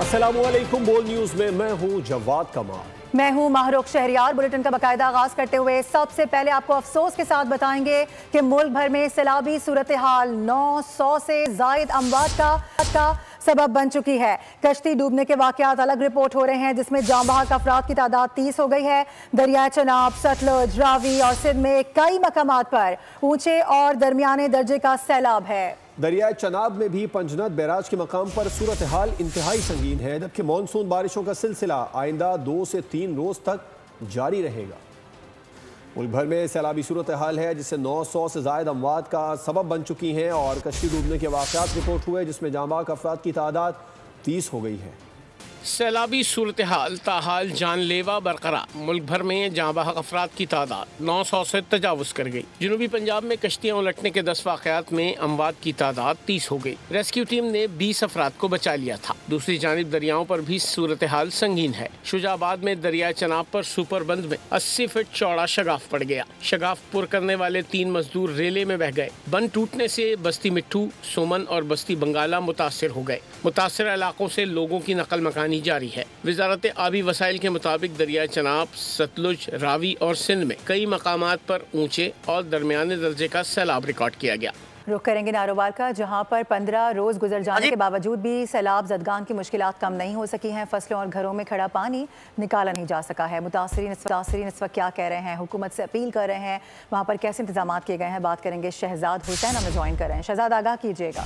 अस्सलामुअलैकुम। बोल न्यूज में मैं हूं जवाद कमाल। मैं हूं माहरुख शहरियार। बुलेटिन का बाकायदा आगाज करते हुए सबसे पहले आपको अफसोस के साथ बताएंगे कि मुल्क भर में सैलाबी सूरत हाल 900 से जायद अमवात का सबब बन चुकी है। कश्ती डूबने के वाकयात अलग रिपोर्ट हो रहे हैं, जिसमें जाँ बहक अफराद की तादाद 30 हो गई है। दरिया चनाब, सतलुज, रावी और सिंध में कई मकामात पर ऊंचे और दरमियाने दर्जे का सैलाब है। दरिया चनाब में भी पंजनद बैराज के मकाम पर सूरत हाल इंतहाई संगीन है, जबकि मानसून बारिशों का सिलसिला आइंदा 2 से 3 रोज तक जारी रहेगा। मुल्क भर में सैलाबी सूरत हाल है, जिससे 900 से जायद अमवात का सबब बन चुकी हैं और कश्ती डूबने के वाक़यात रिपोर्ट हुए, जिसमें जाँ बहक अफराद की तादाद 30 हो गई है। सैलाबी सूरत हाल ताहाल जानलेवा बरकरार। मुल्क भर में जाँ बहक अफराद की तादाद 900 से तजावुज़ कर गई। जनूबी पंजाब में कश्तियाँ उलटने के 10 वाक़यात में अमवात की तादाद 30 हो गई। रेस्क्यू टीम ने 20 अफराद को बचा लिया था। दूसरी जानिब दरियाओं पर भी सूरत हाल संगीन है। शुजाबाद में दरिया चनाब पर सुपर बंद में 80 फीट चौड़ा शगाफ पड़ गया। शगाफ पुर करने वाले 3 मजदूर रेले में बह गए। बंद टूटने से बस्ती मिट्ठू, सोमन और बस्ती बंगाला मुतासर हो गए। मुतासर इलाकों से लोगों की नकल मकानी जारी है। वजारत आबी वसाइल के मुताबिक दरिया चनाब, सतलुज, रावी और सिंध में कई मकामात पर ऊंचे और दरमियाने दर्जे का सैलाब रिकॉर्ड किया गया। रुख करेंगे नारोवाल का, जहां पर 15 रोज गुजर जाने के बावजूद भी सैलाब जदगान की मुश्किलात कम नहीं हो सकी हैं। फसलों और घरों में खड़ा पानी निकाला नहीं जा सका है। मुतासरीन इस वक्त क्या कह रहे हैं, हुकूमत से अपील कर रहे हैं, वहां पर कैसे इंतजाम किए गए हैं, बात करेंगे। शहजाद हुसैन हमें ज्वाइन कर रहे हैं। शहजाद, आगाह कीजिएगा।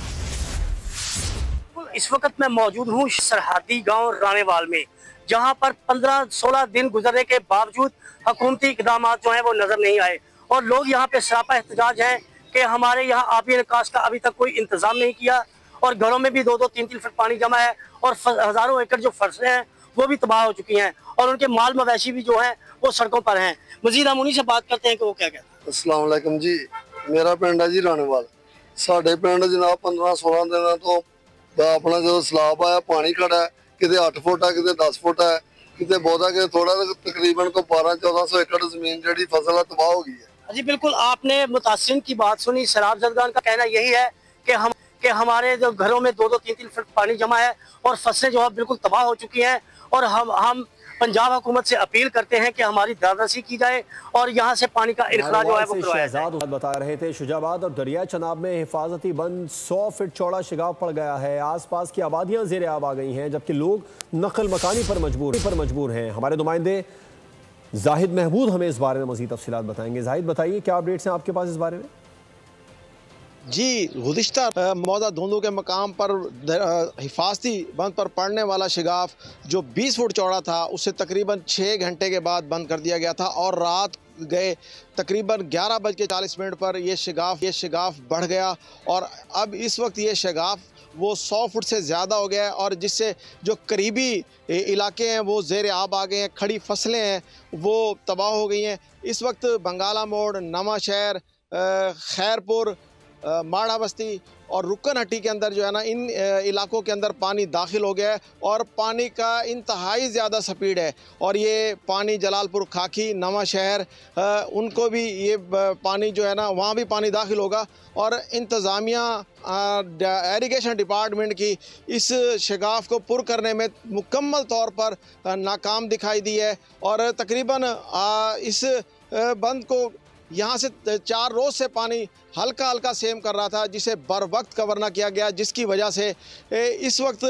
इस वक्त मैं मौजूद हूँ सरहदी गांव रानेवाल में, जहां पर 15-16 दिन गुजरने के बावजूद हुकूमती इकदाम जो हैं वो नजर नहीं आए और लोग यहाँ पे सरापा एहतजाज हैं कि हमारे यहाँ आबी निकास का अभी तक कोई इंतजाम नहीं किया और घरों में भी 2-2, 3-3 फीट पानी जमा है और हजारों एकड़ जो फसलें हैं वो भी तबाह हो चुकी हैं और उनके माल मवेशी भी जो है वो सड़कों पर हैं। मजीद हम उन्हीं से बात करते हैं कि वो क्या कहते हैं। अस्सलाम वालेकुम जी, मेरा पिंड है जी रानेवाल। साढ़े पिंड जनाब 15-16 दिन तो अपना जो सैलाब आया, पानी खड़ा है, कितने 8 फुट है, कितने 10 फुट है, कितने बहुता कि थोड़ा, तकरीबन को 1200-1400 एकड़ जमीन जी फसल है तबाह हो गई है। जी बिल्कुल, आपने मुतासिरीन की बात सुनी। सैलाब जदगान का कहना यही है कि हमारे जो घरों में 2-2, 3-3 फुट पानी जमा है और फसलें जो है बिल्कुल तबाह हो चुकी हैं और हम पंजाब हुकूमत से अपील करते हैं कि हमारी दादासी की जाए और यहाँ से पानी का इखराज जो है वो करवाया जाए। बता रहे थे शुजाबाद और दरिया चनाब में हिफाजती बंद 100 फीट चौड़ा शिगाफ पड़ गया है। आसपास की आबादियां ज़ेर आब आ गई हैं, जबकि लोग नकल मकानी पर मजबूर हैं। हमारे नुमाइंदे जाहिद महमूद हमें इस बारे में मज़ीद तफसीलात बताएंगे। जाहिद, बताइए क्या अपडेट्स हैं आपके पास इस बारे में। जी, गुज़िश्ता मौदा धुंधों के मकाम पर हिफाजती बंद पर पड़ने वाला शिगाफ जो 20 फुट चौड़ा था, उसे तकरीबन 6 घंटे के बाद बंद कर दिया गया था और रात गए तकरीबन 11:40 पर ये शिगाफ बढ़ गया और अब इस वक्त ये शिगाफ वो 100 फुट से ज़्यादा हो गया है और जिससे जो करीबी इलाके हैं वो ज़ेर आब आ गए हैं, खड़ी फसलें हैं वो तबाह हो गई हैं। इस वक्त बंगाला मोड़, नवा शहर, खैरपुर, माड़ा बस्ती और रुकन हट्टी के अंदर जो है ना, इन इलाकों के अंदर पानी दाखिल हो गया है और पानी का इंतहाई ज़्यादा स्पीड है और ये पानी जलालपुर, खाकी, नवा शहर उनको भी ये पानी जो है ना वहाँ भी पानी दाखिल होगा और इंतज़ामिया इरिगेशन डिपार्टमेंट की इस शिगाफ को पुर करने में मुकम्मल तौर पर नाकाम दिखाई दी है और तकरीबन इस बंद को यहाँ से 4 रोज़ से पानी हल्का हल्का सेम कर रहा था, जिसे बर वक्त कवर ना किया गया, जिसकी वजह से इस वक्त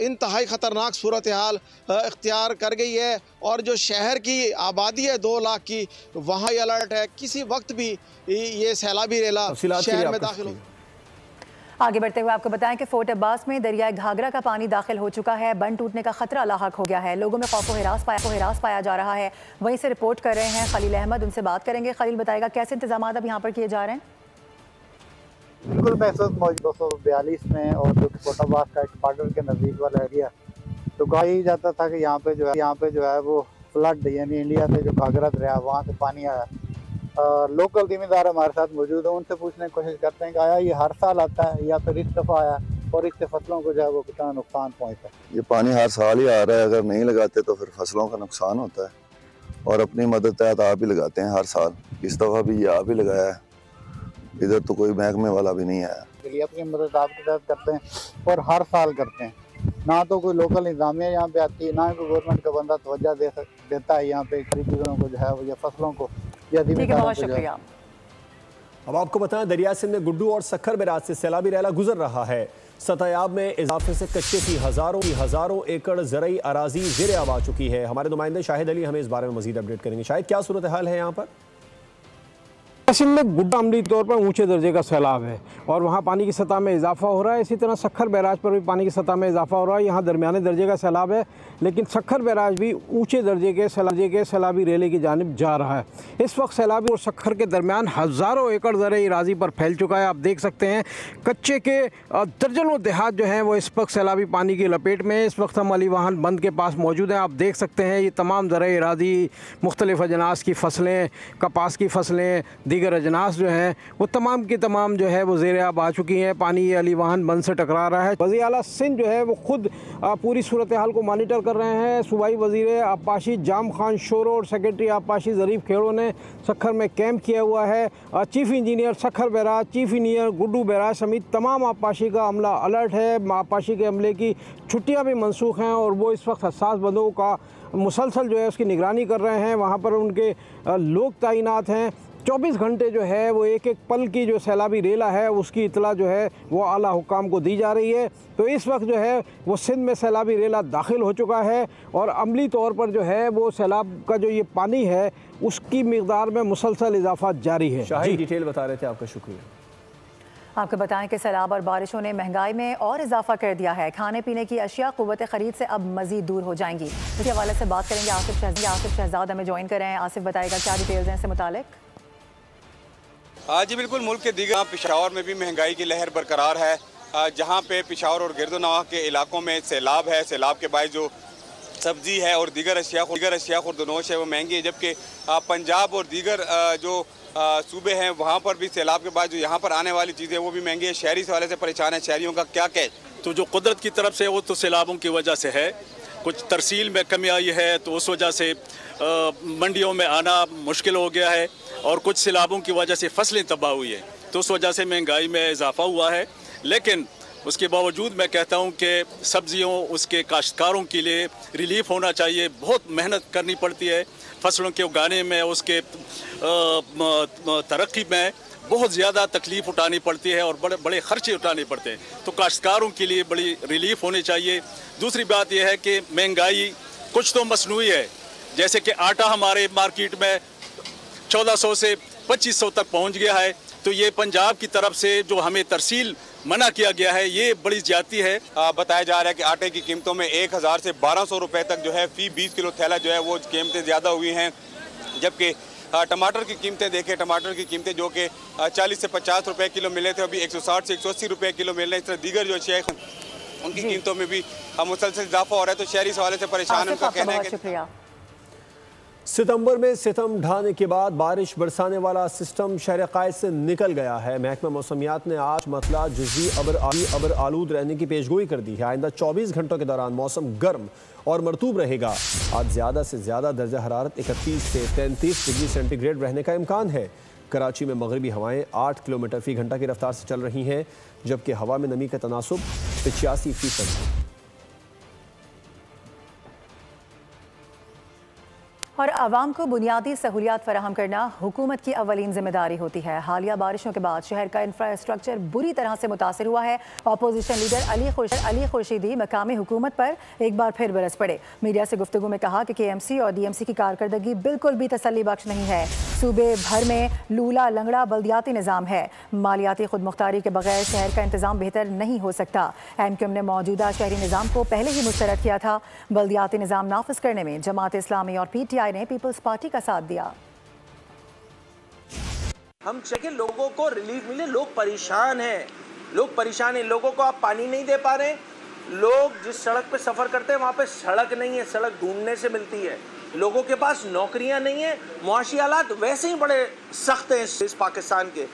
इंतहाई ख़तरनाक सूरत हाल इख्तियार कर गई है और जो शहर की आबादी है 2 लाख की, वहाँ अलर्ट है, किसी वक्त भी ये सैलाबी रेला शहर में दाखिल हो। आगे बढ़ते हुए आपको बताएं कि फोर्ट अब्बास में दरियाए घाघरा का पानी दाखिल हो चुका है। बंद टूटने का खतरा लाहक हो गया है। लोगों में खौफ व हिरास पाया जा रहा है। वहीं से रिपोर्ट कर रहे हैं खलील अहमद, उनसे बात करेंगे। खलील, बताएगा कैसे इंतजाम अब यहाँ पर किए जा रहे हैं। बिल्कुल, मैं इस वक्त मौजूद 242 में और जो फोर्ट अब्बास का एक बॉर्डर के नज़दीक वाला एरिया, तो कहा ही जाता था कि यहाँ पे जो है वो फ्लड, यानी इंडिया से जो घाघरा दरिया वहाँ से पानी आया। लोकल जिम्मेदार हमारे साथ मौजूद है, उनसे पूछने की कोशिश करते हैं कि आया ये हर साल आता है या फिर इस दफ़ा आया और इससे फसलों को जो है वो कितना नुकसान पहुँचा। ये पानी हर साल ही आ रहा है, अगर नहीं लगाते तो फिर फसलों का नुकसान होता है और अपनी मदद तहत आप ही लगाते हैं हर साल। इस दफ़ा भी ये आप ही लगाया है, इधर तो कोई महकमे वाला भी नहीं आया। अपनी मदद आपके तहत करते हैं और हर साल करते हैं। ना तो कोई लोकल इंतजामिया यहाँ पे आती है, ना कोई गवर्नमेंट का बंदा तवज्जो देता है यहाँ पे चीज़ों को जो है या फसलों को या बहुत शुक्रिया। अब आपको बताएं, दरिया सिंध में गुड्डू और सक्खर बैराज से सैलाबी रैला गुजर रहा है। सतयाब में इजाफे से कच्चे की हजारों एकड़ ज़रई अराजी ज़ेर आब आ चुकी है। हमारे नुमाइंदे शाहिद अली हमें इस बारे में मजीद अपडेट करेंगे। शायद क्या सूरत हाल है यहाँ पर? सिंध में गुड्डा अमली तौर पर ऊंचे दर्जे का सैलाब है और वहाँ पानी की सतह में इजाफा हो रहा है। इसी तरह सक्खर बैराज पर भी पानी की सतह में इजाफा हो रहा है। यहाँ दरमियाने दर्जे का सैलाब है, लेकिन सक्खर बैराज भी ऊंचे दर्जे के सैलाबी रेले की जानिब जा रहा है। इस वक्त सैलाबी और सक्खर के दरमियान हज़ारों एकड़ ज़रई अराज़ी पर फैल चुका है। आप देख सकते हैं कच्चे के दर्जनों देहात जो हैं वो इस वक्त सैलाबी पानी की लपेट में। इस वक्त हम अली वाहन बंद के पास मौजूद हैं। आप देख सकते हैं ये तमाम ज़रई अराज़ी, मुख्तलिफ अजनास की फसलें, कपास की फसलें, दीगर अजनास जो हैं वो तमाम की तमाम जो है वो ज़ेर आब आ चुकी हैं। पानी ये अली वाहन बंद से टकरा रहा है। वज़ीर आला सिंध जो है वो खुद पूरी सूरत हाल को मॉनिटर कर रहे हैं। सूबाई वज़ीर आबपाशी जाम खान शोरो और सेक्रेटरी आबपाशी ज़रीफ़ खेड़ो ने सक्खर में कैंप किया हुआ है। Chief engineer Sukkur barrage, chief engineer Guddu barrage समेत तमाम आबपाशी का अमला अलर्ट है। आबपाशी के अमले की छुट्टियाँ भी मनसूख हैं और वो इस वक्त हसास बंदों का मुसलसल जो है उसकी निगरानी कर रहे हैं। वहाँ पर उनके लोग तैनात हैं। 24 घंटे जो है वो एक एक पल की जो सैलाबी रेला है उसकी इतला जो है वो आला हुकाम को दी जा रही है। तो इस वक्त जो है वो सिंध में सैलाबी रेला दाखिल हो चुका है और अमली तौर पर जो है वो सैलाब का जो ये पानी है उसकी मिकदार में मुसलसल इजाफा जारी है। शाही डिटेल बता रहे थे, आपका शुक्रिया। आपको बताएं कि सैलाब और बारिशों ने महंगाई में और इजाफा कर दिया है। खाने पीने की अशिया क़ुव्वत ख़रीद से अब मज़ीद दूर हो जाएंगी। इस हवाले से बात करेंगे आसिफ शहजाद हमें ज्वाइन कर रहे हैं। आसिफ बताएगा क्या डिटेल्स हैं इससे मुतालिक? जी बिल्कुल, मुल्क के दीगर पेशावर में भी महंगाई की लहर बरकरार है। जहां पे पेशावर और गिरदोनवाह के इलाकों में सैलाब है, सैलाब के बायस जो सब्जी है और दीगर अशिया खुर्दनोश है वो महंगी है, जबकि पंजाब और दीगर जो सूबे हैं वहाँ पर भी सैलाब के बाद जो यहाँ पर आने वाली चीज़ें वो भी महंगी है। शहरी इस हवाले से परेशान है, शहरियों का क्या कहे? तो जो कुदरत की तरफ से वो तो सैलाबों की वजह से है, कुछ तरसील में कमी आई है तो उस वजह से मंडियों में आना मुश्किल हो गया है और कुछ सैलाबों की वजह से फसलें तबाह हुई है तो उस वजह से महंगाई में इजाफा हुआ है। लेकिन उसके बावजूद मैं कहता हूं कि सब्जियों उसके काश्तकारों के लिए रिलीफ होना चाहिए। बहुत मेहनत करनी पड़ती है फसलों के उगाने में, उसके तरक्की में बहुत ज़्यादा तकलीफ़ उठानी पड़ती है और बड़े बड़े खर्चे उठाने पड़ते हैं। तो काश्तकारों के लिए बड़ी रिलीफ होनी चाहिए। दूसरी बात यह है कि महंगाई कुछ तो मसनूई है, जैसे कि आटा हमारे मार्केट में 1400 से 2500 तक पहुंच गया है, तो ये पंजाब की तरफ से जो हमें तरसील मना किया गया है ये बड़ी ज्यादती है। बताया जा रहा है कि आटे की कीमतों में 1000 से 1200 रुपए तक जो है फी 20 किलो थैला जो है वो कीमतें ज़्यादा हुई हैं। जबकि टमाटर की कीमतें देखें, टमाटर की कीमतें जो कि 40 से 50 रुपए किलो मिले थे अभी 160 से 180 रुपए किलो मिल रहे हैं। इस तरह दीगर जो अशिया उनकी कीमतों में भी मुसलसल इजाफा हो रहा है, तो शहरी इस हवाले से परेशान। उनका कहना है कि सितंबर में सितम ढाने के बाद बारिश बरसाने वाला सिस्टम शहर कायद से निकल गया है। महकमा मौसमियात ने आज मतला जुज़ी अबर आलूद रहने की पेशगोई कर दी है। आइंदा 24 घंटों के दौरान मौसम गर्म और मरतूब रहेगा। आज ज़्यादा से ज़्यादा दर्जा हरारत 31 से 33 डिग्री सेंटीग्रेड रहने का इम्कान है। कराची में मगरबी हवाएं 8 किलोमीटर फी घंटा की रफ्तार से चल रही हैं, जबकि हवा में नमी का तनासुब 85% है। और आवाम को बुनियादी सहूलियात फराहम करना हुकूमत की अवलीन जिम्मेदारी होती है। हालिया बारिशों के बाद शहर का इंफ्रास्ट्रक्चर बुरी तरह से मुतासर हुआ है। अपोजिशन लीडर अली खुर्शीदी मकामी हुकूमत पर एक बार फिर बरस पड़े। मीडिया से गुफ्तगू में कहा कि KMC और DMC की कारकर्दगी बिल्कुल भी तसल्ली बख्श नहीं है। सूबे भर में लूला लंगड़ा बल्दियाती निज़ाम है। मालियाती खुद मुख्तारी के बगैर शहर का इंतजाम बेहतर नहीं हो सकता। MQM ने मौजूदा शहरी निज़ाम को पहले ही मुस्तरद किया था। बल्दियाती निज़ाम नाफिज करने में जमात इस्लामी और PTI ने पीपल्स पार्टी का साथ दिया। हम चाहिए लोगों को रिलीफ मिले। लोग परेशान हैं, लोगों को आप पानी नहीं दे पा रहे। लोग जिस सड़क पे सफर करते हैं वहाँ पे सड़क नहीं है, सड़क ढूंढने से मिलती है। लोगों के पास नौकरियां नहीं है। मुआशी हालात वैसे ही बड़े सख्त हैं इस पाकिस्तान के।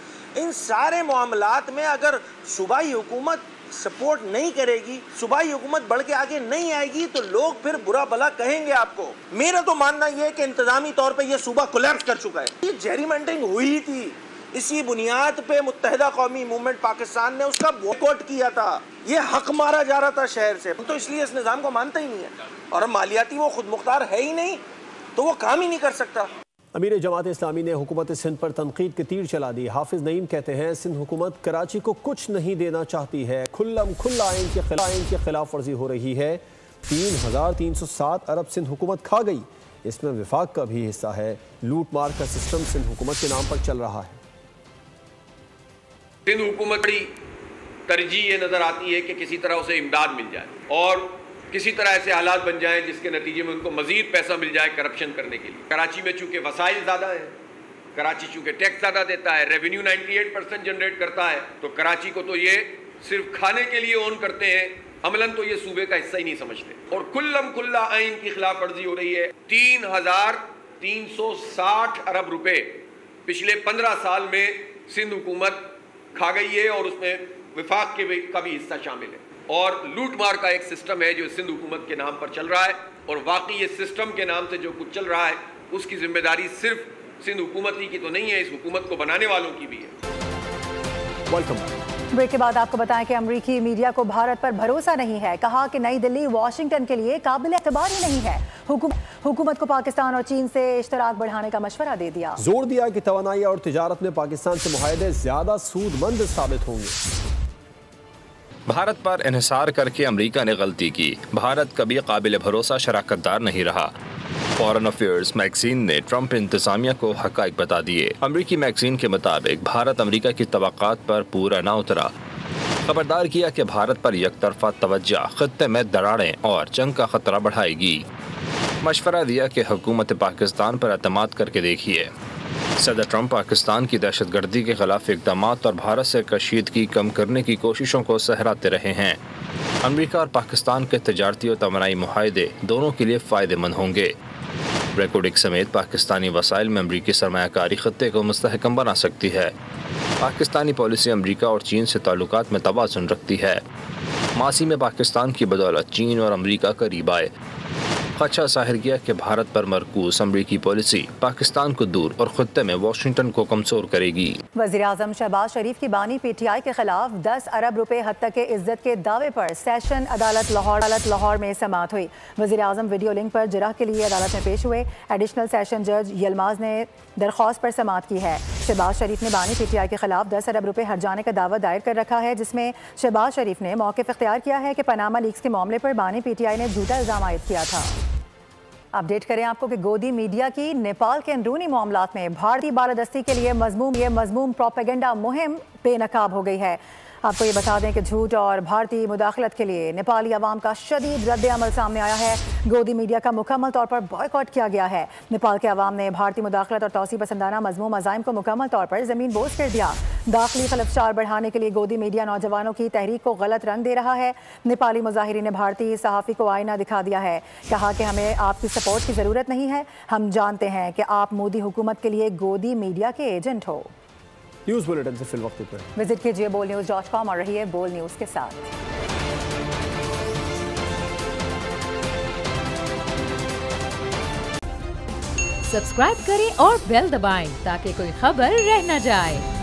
इन सारे मामलात में अगर सूबाई हुकूमत सपोर्ट नहीं करेगी, सूबाई हुकूमत बढ़ के आगे नहीं आएगी, तो लोग फिर बुरा भला कहेंगे आपको। मेरा तो मानना यह है कि इंतजामी तौर पे यह सूबा कोलैप्स कर चुका है। ये जेरीमेंटरिंग हुई थी, इसी बुनियाद पे मुत्तहिदा कौमी मूवमेंट पाकिस्तान ने उसका बॉयकॉट किया था। ये हक मारा जा रहा था शहर से, तो इसलिए इस निज़ाम को मानते ही नहीं है। और हम मालियाती वो खुद मुख्तार है ही नहीं, तो वो काम ही नहीं कर सकता। अमीर जमात इस्लामी ने हुकूमत सिंध पर तनकीद की तीर चला दी। हाफिज नईम कहते हैं सिंध हुकूमत कराची को कुछ नहीं देना चाहती है, खुल्लम खुल्ला आइन के खिलाफ वर्जी हो रही है। 3,307 अरब सिंध हुकूमत खा गई, इसमें विफाक का भी हिस्सा है। लूट मार का सिस्टम सिंध हुकूमत के नाम पर चल रहा है। सिंध हुकूमत की तरजीह ये नज़र आती है कि किसी तरह उसे इमदाद मिल जाए और किसी तरह ऐसे हालात बन जाएं जिसके नतीजे में उनको मजीद पैसा मिल जाए करप्शन करने के लिए। कराची में चूँकि वसाइल ज़्यादा है, कराची चूँकि टैक्स ज़्यादा देता है, रेवेन्यू 98% जनरेट करता है, तो कराची को तो ये सिर्फ खाने के लिए ओन करते हैं, अमलन तो ये सूबे का हिस्सा ही नहीं समझते। और कुल्लम कुल्ला आइन की खिलाफ वर्जी हो रही है। 3,360 अरब रुपए पिछले 15 साल में सिंध हुकूमत खा गई है और उसमें विफाक का भी हिस्सा शामिल है। और लूट मार का एक सिस्टम है जो सिंध हुकूमत के नाम पर चल रहा है, और वाकई ये सिस्टम के नाम से जो कुछ चल रहा है उसकी जिम्मेदारी सिर्फ सिंध हुकूमत ही की तो नहीं है, इस हुकूमत को बनाने वालों की भी है। वेलकम। ब्रेक के बाद आपको बताएं कि अमरीकी मीडिया को भारत पर भरोसा नहीं है। कहा कि नई दिल्ली वाशिंगटन के लिए काबिल एतबार ही नहीं है। हुकूमत को पाकिस्तान और चीन से इश्तराक बढ़ाने का मशवरा दे दिया। जोर दिया कि तवानाई और तिजारत में पाकिस्तान से मुआहदे ज्यादा सूदमंद साबित होंगे। भारत पर इन्हिसार करके अमेरिका ने गलती की। भारत कभी काबिल भरोसा शराकतदार नहीं रहा। फॉरेन अफेयर्स मैगजीन ने ट्रंप इंतजामिया को हकाइक बता दिए। अमेरिकी मैगजीन के मुताबिक भारत अमेरिका की तवक्कात पर पूरा ना उतरा। खबरदार किया कि भारत पर यकतरफा तवज्जो खत्ते में दरारें और जंग का खतरा बढ़ाएगी। मशवरा दिया कि हुकूमत पाकिस्तान पर एतमाद करके देखिए। सदर ट्रंप पाकिस्तान की दहशतगर्दी के खिलाफ इक़दाम और भारत से कशीदगी कम करने की कोशिशों को सहराते रहे हैं। अमेरिका और पाकिस्तान के तजारती और तवानाई मुआहदे दोनों के लिए फ़ायदेमंद होंगे। रेकॉर्डिंग समेत पाकिस्तानी वसाइल में अमरीकी सरमायाकारी खत्ते को मुस्तहकम बना सकती है। पाकिस्तानी पॉलिसी अमरीका और चीन से ताल्लुकात में तवाज़ुन रखती है। मासी में पाकिस्तान की बदौलत चीन और अमरीका करीब आए। खदशा जाहिर किया कि भारत पर मरकूज अमरीकी पॉलिसी पाकिस्तान को दूर और खत्ते में वाशिंगटन को कमजोर करेगी। वज़ीर-ए-आज़म शहबाज शरीफ की बानी PTI के खिलाफ 10 अरब रुपए हद तक के इज्जत के दावे पर सेशन अदालत लाहौर में समाअत हुई। वज़ीर-ए-आज़म वीडियो लिंक पर जिरह के लिए अदालत में पेश हुए। एडिशनल सेशन जज यलमाज ने दरख्वास्त पर समाअत की है। शहबाज शरीफ ने बानी PTI के खिलाफ 10 अरब रुपए हट जाने का दावा दायर कर रखा है, जिसमें शहबाज शरीफ ने मौक़िफ़ इख्तियार किया है कि पनामा लीक्स के मामले पर बानी PTI ने झूठा इल्ज़ाम आयद किया था। अपडेट करें आपको कि गोदी मीडिया की नेपाल के अंदरूनी मामलात में भारतीय बालादस्ती के लिए मज़मूम प्रोपेगेंडा मुहिम बेनकाब हो गई है। आपको ये बता दें कि झूठ और भारतीय मुदाखलत के लिए नेपाली अवाम का शदीद रद्द-ए-अमल सामने आया है। गोदी मीडिया का मुकम्मल तौर पर बॉयकॉट किया गया है। नेपाल के अवाम ने भारतीय मुदाखलत और तौसी पसंदाना मज़मूम अज़ाइम को मुकम्मल तौर पर ज़मीन बोझ कर दिया। दाखिली खलफशार बढ़ाने के लिए गोदी मीडिया नौजवानों की तहरीक को गलत रंग दे रहा है। नेपाली मुजाहिरीन ने भारतीय सहाफ़ी को आईना दिखा दिया है। कहा कि हमें आपकी सपोर्ट की ज़रूरत नहीं है, हम जानते हैं कि आप मोदी हुकूमत के लिए गोदी मीडिया के एजेंट हो। न्यूज़ बुलेटिन से फिल वक्त पर विजिट कीजिए bolnews.com और रहिए बोल न्यूज़ के साथ। सब्सक्राइब करें और बेल दबाएं ताकि कोई खबर रह न जाए।